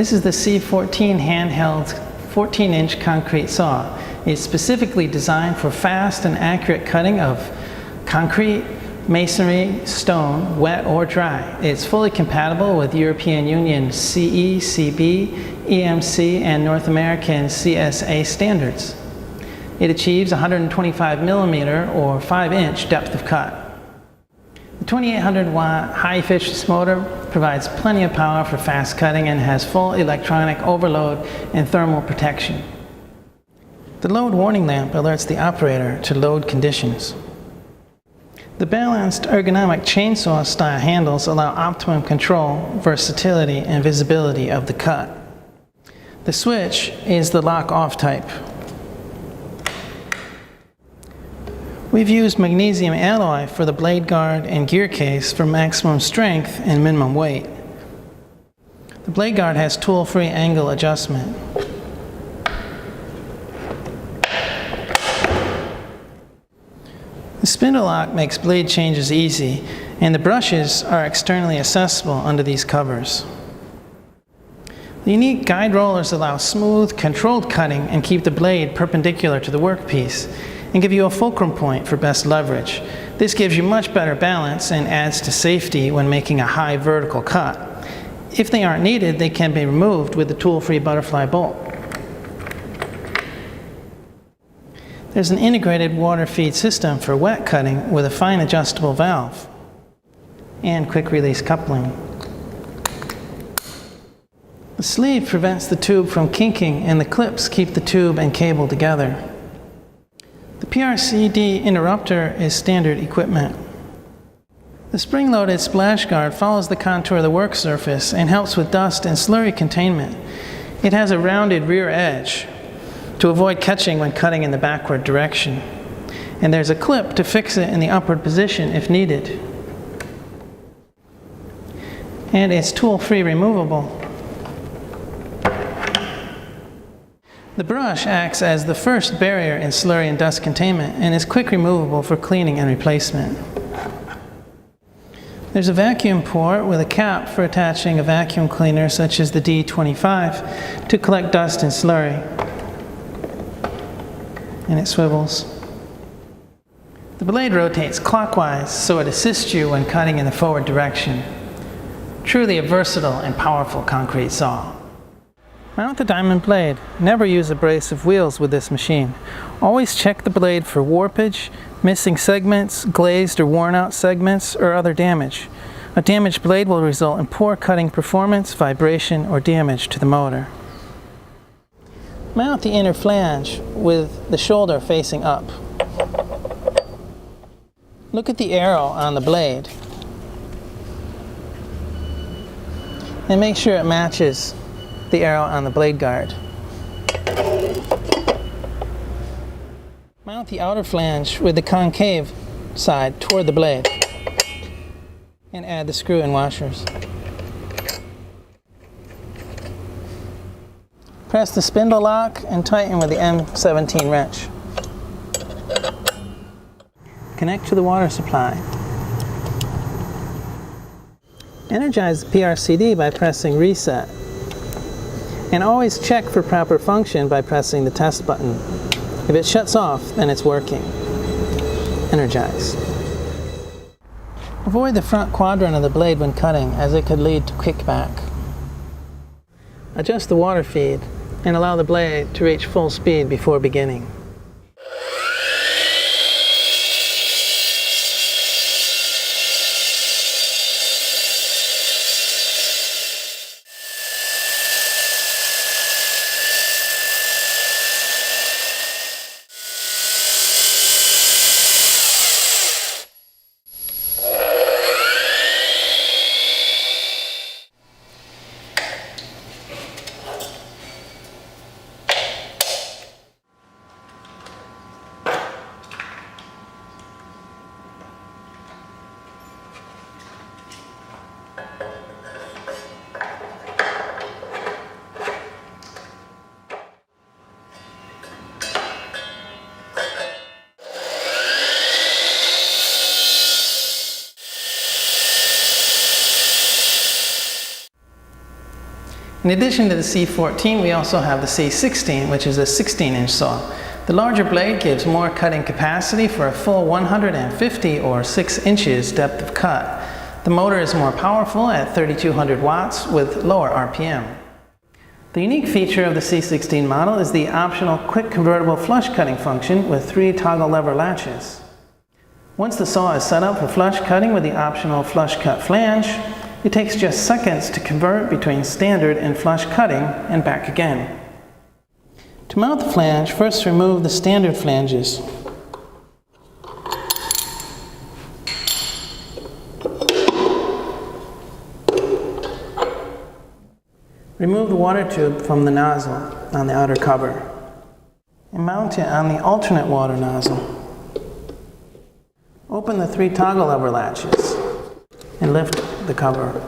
This is the C16 handheld 14-inch concrete saw. It's specifically designed for fast and accurate cutting of concrete, masonry, stone, wet or dry. It's fully compatible with European Union CE, CB, EMC, and North American CSA standards. It achieves 125 millimeter or 5-inch depth of cut. The 2800 watt high efficiency motor provides plenty of power for fast cutting and has full electronic overload and thermal protection. The load warning lamp alerts the operator to load conditions. The balanced ergonomic chainsaw style handles allow optimum control, versatility, and visibility of the cut. The switch is the lock-off type. We've used magnesium alloy for the blade guard and gear case for maximum strength and minimum weight. The blade guard has tool-free angle adjustment. The spindle lock makes blade changes easy, and the brushes are externally accessible under these covers. The unique guide rollers allow smooth, controlled cutting and keep the blade perpendicular to the workpiece, and give you a fulcrum point for best leverage. This gives you much better balance and adds to safety when making a high vertical cut. If they aren't needed, they can be removed with the tool-free butterfly bolt. There's an integrated water feed system for wet cutting with a fine adjustable valve and quick release coupling. The sleeve prevents the tube from kinking, and the clips keep the tube and cable together. The PRCD interrupter is standard equipment. The spring-loaded splash guard follows the contour of the work surface and helps with dust and slurry containment. It has a rounded rear edge to avoid catching when cutting in the backward direction. And there's a clip to fix it in the upward position if needed. And it's tool-free removable. The brush acts as the first barrier in slurry and dust containment and is quick removable for cleaning and replacement. There's a vacuum port with a cap for attaching a vacuum cleaner such as the D25 to collect dust and slurry. And it swivels. The blade rotates clockwise so it assists you when cutting in the forward direction. Truly a versatile and powerful concrete saw. Mount the diamond blade. Never use abrasive wheels with this machine. Always check the blade for warpage, missing segments, glazed or worn out segments, or other damage. A damaged blade will result in poor cutting performance, vibration, or damage to the motor. Mount the inner flange with the shoulder facing up. Look at the arrow on the blade and make sure it matches the arrow on the blade guard. Mount the outer flange with the concave side toward the blade and add the screw and washers. Press the spindle lock and tighten with the M17 wrench. Connect to the water supply. Energize the PRCD by pressing reset. And always check for proper function by pressing the test button. If it shuts off, then it's working. Energize. Avoid the front quadrant of the blade when cutting, as it could lead to kickback. Adjust the water feed and allow the blade to reach full speed before beginning. In addition to the C14, we also have the C16, which is a 16-inch saw. The larger blade gives more cutting capacity for a full 150 or 6 inches depth of cut. The motor is more powerful at 3200 watts with lower RPM. The unique feature of the C16 model is the optional quick convertible flush cutting function with 3 toggle lever latches. Once the saw is set up for flush cutting with the optional flush cut flange, it takes just seconds to convert between standard and flush cutting and back again. To mount the flange, first remove the standard flanges. Remove the water tube from the nozzle on the outer cover and mount it on the alternate water nozzle. Open the 3 toggle lever latches and lift the cover.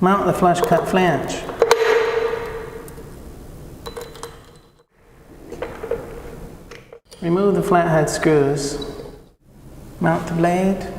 Mount the flush cut flange. Remove the flathead screws. Mount the blade.